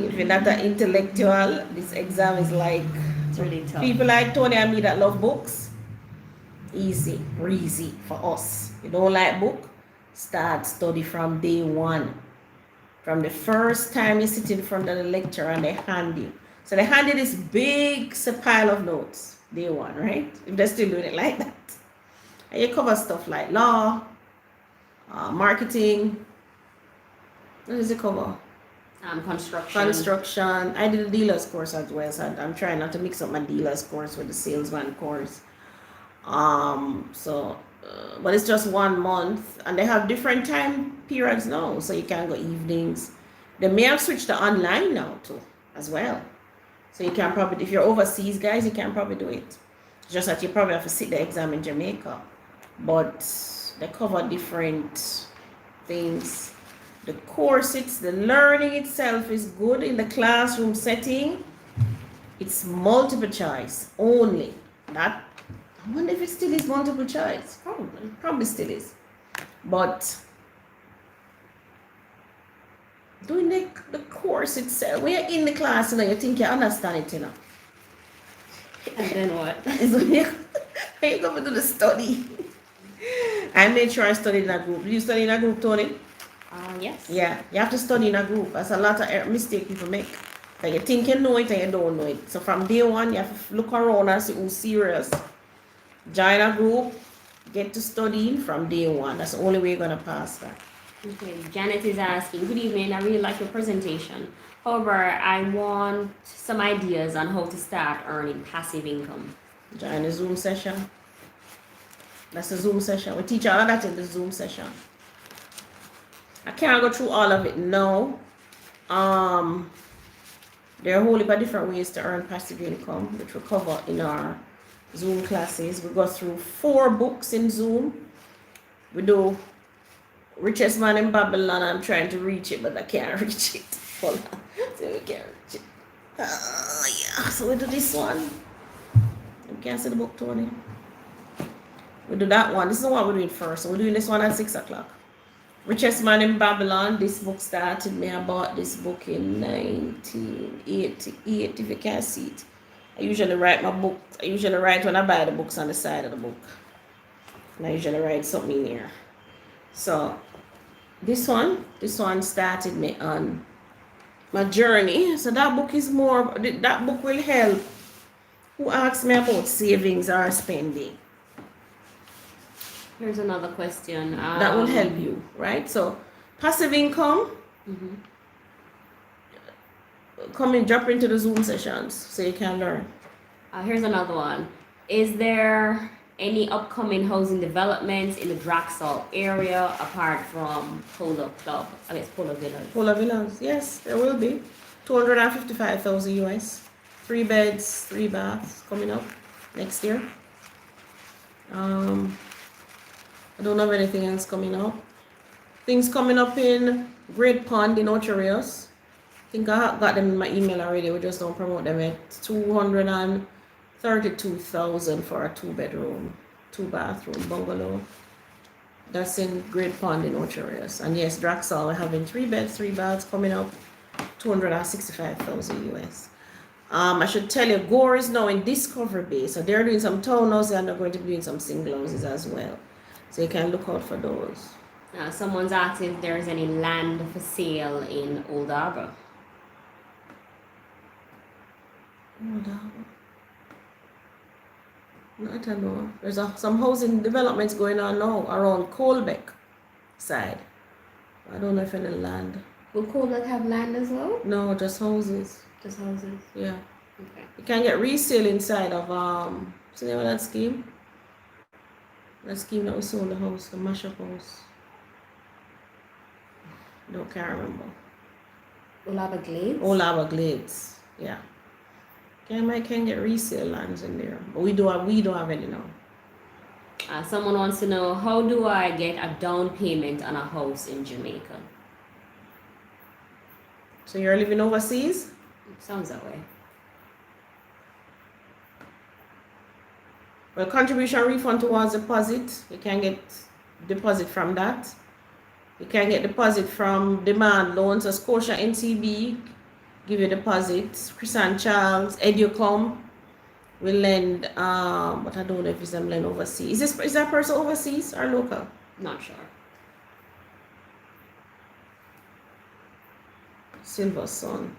If you're not an intellectual, this exam is like, it's really tough. People like Tony and me that love books, easy, breezy for us. You don't like book? Start study from day 1. From the first time you sit in front of the lecturer and they hand you. So they hand you this big pile of notes, day 1, right? If they're still doing it like that. And you cover stuff like law, marketing. What does it cover? Construction. I did a dealer's course as well, so I'm trying not to mix up my dealer's course with the salesman course. So but it's just 1 month, and they have different time periods now, so you can go evenings. They may have switched to online now too, as well. So you can probably, if you're overseas, guys, you can probably do it. Just that you probably have to sit the exam in Jamaica, but they cover different things. The course, the learning itself is good in the classroom setting. It's multiple choice only. That, I wonder if it still is multiple choice. Probably still is. But doing the course itself, when you're in the class, you think you understand it, And then what? It's when you go to do the study. I made sure I studied in a group. Did you study in a group, Tony? Yes. Yeah, you have to study in a group. That's a lot of mistake people make. Like you think you know it and you don't know it. So from day one, you have to look around and see who's serious. Join a group, get to studying from day one. That's the only way you're going to pass that. Okay, Janet is asking, good evening, I really like your presentation. However, I want some ideas on how to start earning passive income. Join the Zoom session. That's the Zoom session. We teach all of that in the Zoom session. I can't go through all of it now. There are a whole heap of different ways to earn passive income, which we cover in our Zoom classes. We go through 4 books in Zoom. We do Richest Man in Babylon. I'm trying to reach it, but I can't reach it. Hold on. So we can't reach it. Yeah. So we do this one. You can't see the book, Tony. We do that one. This is what we're doing first. So we're doing this one at 6 o'clock. Richest Man in Babylon. This book started me. I bought this book in 1988, if you can't see it. I usually write my book. I usually write when I buy the books on the side of the book. And I usually write something in here. So this one started me on my journey. So that book is more, that book will help who asks me about savings or spending. Here's another question. That will help you, right? So passive income, come and drop into the Zoom sessions so you can learn. Here's another one. Is there any upcoming housing developments in the Draxall area apart from Polo Club? I guess Polo Villas. Polo Villas, yes, there will be. 255,000 US. 3 beds, 3 baths coming up next year. I don't have anything else coming up. Things coming up in Great Pond in Ocho Rios. I think I got them in my email already. We just don't promote them yet. 232,000 for a 2-bedroom, 2-bathroom bungalow. That's in Great Pond in Ocho Rios. And yes, Draxall, we're having 3 beds, 3 baths coming up. 265,000 US. I should tell you, Gore is now in Discovery Bay. So they're doing some townhouses and they're going to be doing some single houses as well. So you can look out for those. Someone's asking if there is any land for sale in Old Harbour. Old Harbour. I don't know. There's some housing developments going on now around Colbeck side. I don't know if any land. Will Colbeck have land as well? No, just houses. Just houses? Yeah. Okay. You can get resale inside of see that scheme? That scheme that we sold the house, the mashup house. Can't remember. Old Harbour Glades? Old Harbour Glades, yeah. I can get resale lands in there, but we don't have any now. Someone wants to know, how do I get a down payment on a house in Jamaica? So you're living overseas? Sounds that way. Well, contribution refund towards deposit. You can get deposit from that. You can get deposit from demand loans. So Scotia NCB give you deposit. Chris and Charles, Educom will lend. But I don't know if it's them lend overseas. Is that person overseas or local? Not sure. Silver Sun.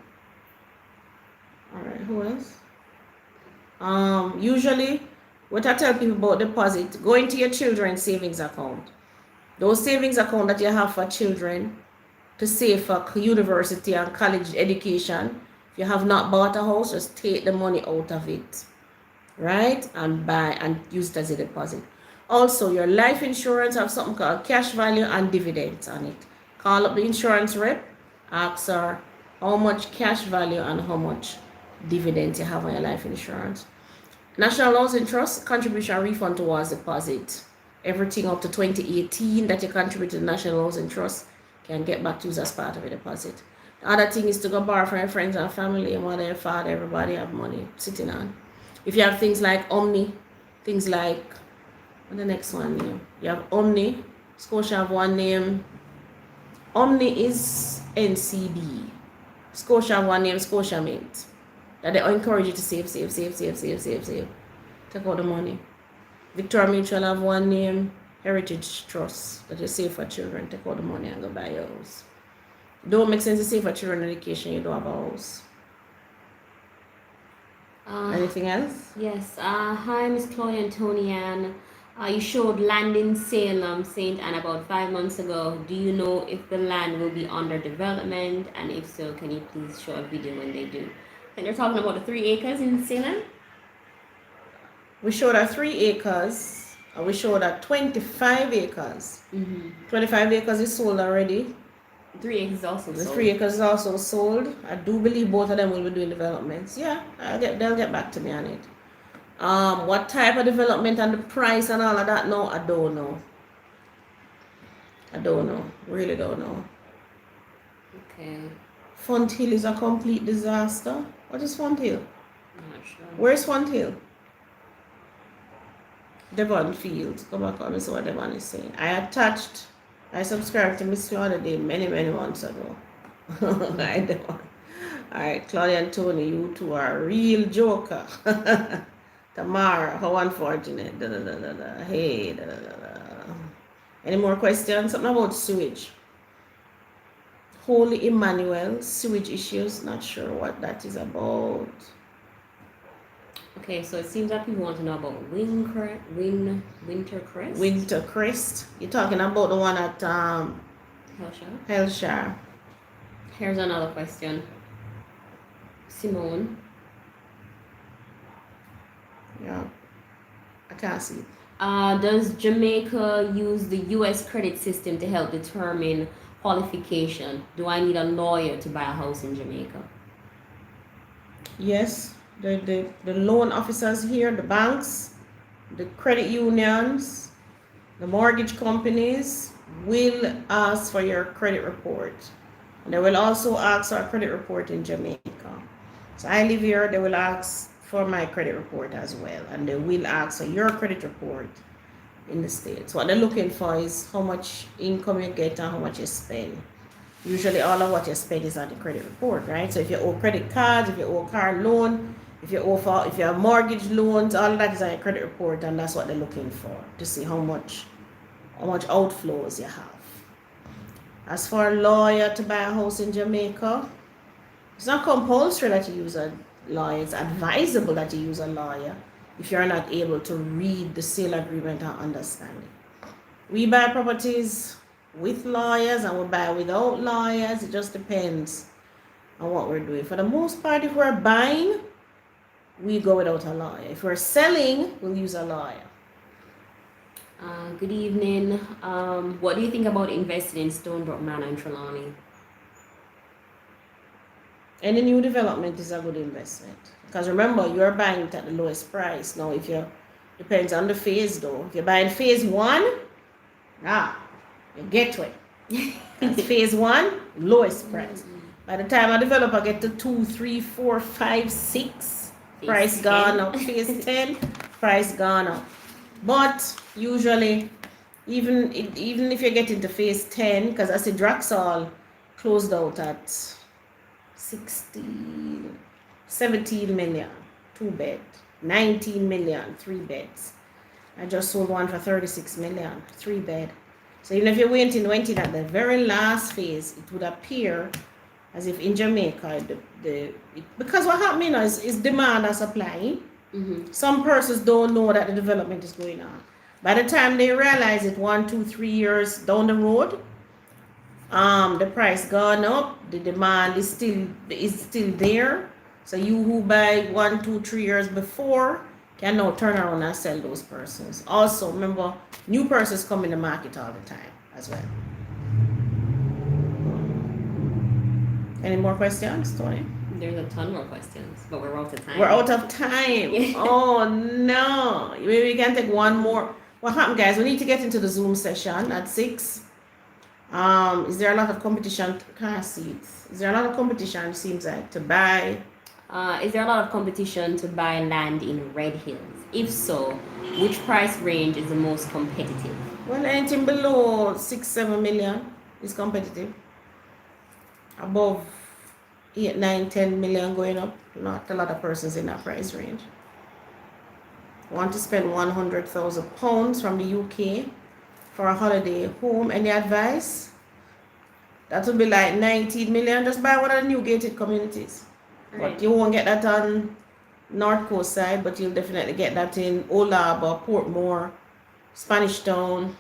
All right, who else? Usually, what I tell people about deposit, go into your children's savings account. Those savings account that you have for children to save for university and college education. If you have not bought a house, just take the money out of it, right? And buy and use it as a deposit. Also, your life insurance have something called cash value and dividends on it. Call up the insurance rep, ask her how much cash value and how much dividends you have on your life insurance. National Housing Trust contribution refund towards deposit. Everything up to 2018 that you contribute to the National Housing Trust can get back to you as part of a deposit. The other thing is to go borrow from your friends and family, and mother, father, everybody have money sitting on. If you have things like Omni, things like, what the next one here? You have Omni, Scotia have one name. Omni is NCD. Scotia have one name, Scotia Mint. That they encourage you to save. Take out the money. Victoria Mutual have one name, Heritage Trust, that you save for children. Take out the money and go buy your house. Don't make sense to save for children education, you don't have a house. Anything else? Yes. Hi, Miss Claudia and Tony Ann. You showed land in Salem, St. Anne, about 5 months ago. Do you know if the land will be under development? And if so, can you please show a video when they do? And you're talking about the 3 acres in Salem? We showed her 3 acres, and we showed her 25 acres. 25 acres is sold already. 3 acres also The sold. 3 acres is also sold. I do believe both of them will be doing developments. Yeah, they'll get back to me on it. What type of development and the price and all of that? No, I don't know. Really don't know. Okay. Font Hill is a complete disaster. What is Font Hill? I'm not sure. Where's Font Hill? Devon Fields. Come back on and see what Devon is saying. I subscribed to Miss Claudia Day many months ago. I don't. Alright, Claudia and Tony, you two are a real joker. Tamara, how unfortunate. Hey, Any more questions? Something about sewage. Holy Emmanuel, sewage issues. Not sure what that is about. Okay, so it seems that people want to know about Wintercrest. Wintercrest. You're talking about the one at Hellshire. Here's another question. Simone. Yeah. I can't see. Does Jamaica use the U.S. credit system to help determine qualification? Do I need a lawyer to buy a house in Jamaica? Yes. The loan officers here, the banks, the credit unions, the mortgage companies will ask for your credit report. And they will also ask for a credit report in Jamaica. So I live here, they will ask for my credit report as well. And they will ask for your credit report in the States. What they're looking for is how much income you get and how much you spend. Usually all of what you spend is on the credit report, right? So if you owe credit cards, if you owe car loan, if you have mortgage loans, all of that is on your credit report, and that's what they're looking for, to see how much outflows you have. As for a lawyer to buy a house in Jamaica, it's not compulsory that you use a lawyer. It's advisable that you use a lawyer if you're not able to read the sale agreement and understand it. We buy properties with lawyers and we buy without lawyers. It just depends on what we're doing. For the most part, if we're buying, we go without a lawyer. If we're selling, we'll use a lawyer. Good evening. What do you think about investing in Stonebrook Manor in Trelawney? Any new development is a good investment. Because remember, you're buying it at the lowest price. Now, depends on the phase though. If you're buying phase 1, you get to it. That's phase 1, lowest price. By the time a developer get to 2, 3, 4, 5, 6, price gone up. Phase 10, price gone up. But usually, even if you get into phase 10, because I see Draxall closed out at 17 million, 2 bed, 19 million, 3 beds. I just sold one for 36 million, 3 bed. So even if you're waiting at the very last phase, it would appear as if in Jamaica, because what happens is demand and supply. Some persons don't know that the development is going on. By the time they realize it 1, 2, 3 years down the road, the price gone up, the demand is still there. So you who buy 1, 2, 3 years before can now turn around and sell those persons. Also, remember, new persons come in the market all the time as well. Any more questions, Tony? There's a ton more questions, but we're out of time. We're out of time. Oh no. Maybe we can take one more. What happened, guys? We need to get into the Zoom session at 6. Is there a lot of competition? Can't see it. Is there a lot of competition, it seems like, to buy? Is there a lot of competition to buy land in Red Hills? If so, which price range is the most competitive? Well, anything below 6-7 million is competitive. Above 8, 9, 10 million going up, not a lot of persons in that price range. Want to spend £100,000 from the UK for a holiday home? Any advice? That would be like 19 million. Just buy one of the new gated communities. Right. But you won't get that on North Coast side, but you'll definitely get that in Olab or Portmore, Spanish Town.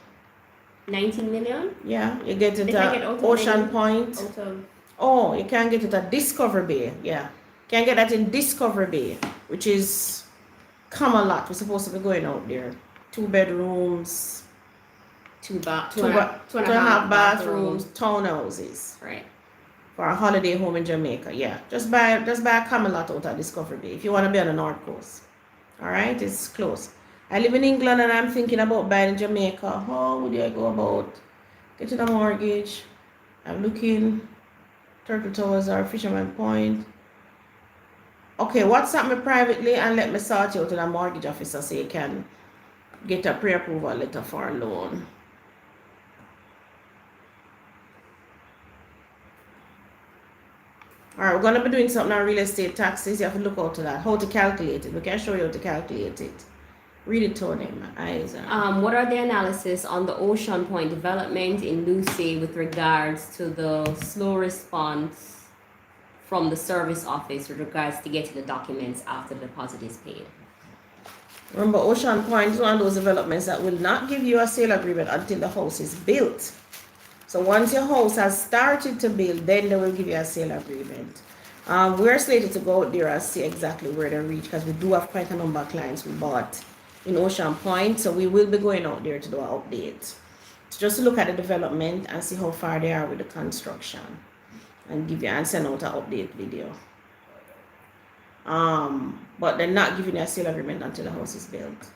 19 million? Yeah, you get it They can get at out of Ocean any- Point. Out of Oh, you can get it at Discover Bay. Yeah, can get that in Discover Bay, which is Camelot. We're supposed to be going out there. 2 bedrooms, two and a two and a half bathrooms, townhouses Right. for a holiday home in Jamaica. Yeah, just buy a Camelot out at Discover Bay if you want to be on the North Coast. All right, it's close. I live in England and I'm thinking about buying in Jamaica. How would I go about getting a mortgage? I'm looking. Turtle Towers or Fisherman Point. Okay, WhatsApp me privately and let me sort you out with a mortgage officer so you can get a pre-approval letter for a loan. Alright, we're going to be doing something on real estate taxes. You have to look out to that. How to calculate it. We can show you how to calculate it. Read it, Tony. My eyes are... What are the analysis on the Ocean Point development in Lucy with regards to the slow response from the service office with regards to getting the documents after the deposit is paid? Remember, Ocean Point is one of those developments that will not give you a sale agreement until the house is built. So once your house has started to build, then they will give you a sale agreement. We're slated to go out there and see exactly where they reach because we do have quite a number of clients we bought in Ocean Point, so we will be going out there to do an update. So just to look at the development and see how far they are with the construction and give you and send out an update video. But they're not giving you a sale agreement until the house is built.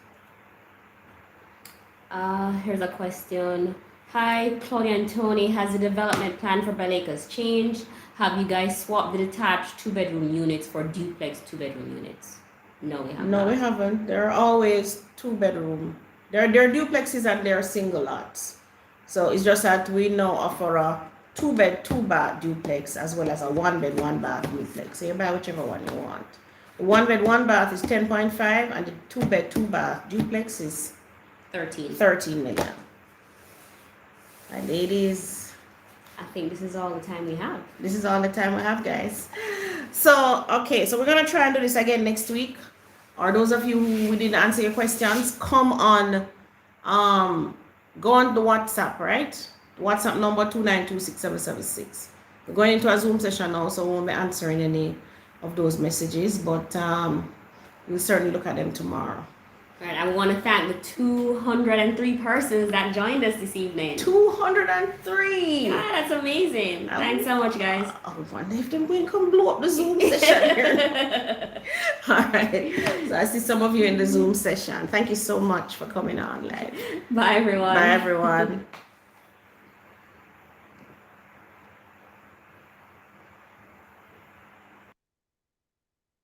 Here's a question. Hi, Claudia and Tony. Has the development plan for Bellevue changed? Have you guys swapped the detached 2-bedroom units for duplex 2-bedroom units? No, we haven't. No, we haven't. They're always 2-bedroom. They're duplexes and they're single lots. So it's just that we now offer a 2-bed, 2-bath duplex as well as a 1-bed, 1-bath duplex. So you buy whichever one you want. The 1-bed, 1-bath is 10.5 and the 2-bed, 2-bath duplex is 13 million. And ladies, I think this is all the time we have. this is all the time we have, guys. So, okay, so we're going to try and do this again next week. Or those of you who we didn't answer your questions, come on, go on the WhatsApp, right? The WhatsApp number 2926776. We're going into a Zoom session now, so we won't be answering any of those messages, but we'll certainly look at them tomorrow. All right, I want to thank the 203 persons that joined us this evening. 203! Yeah, that's amazing. Thanks so much, guys. I wonder if them going to come blow up the Zoom session here. All right. So I see some of you in the Zoom session. Thank you so much for coming on live. Bye, everyone. Bye, everyone.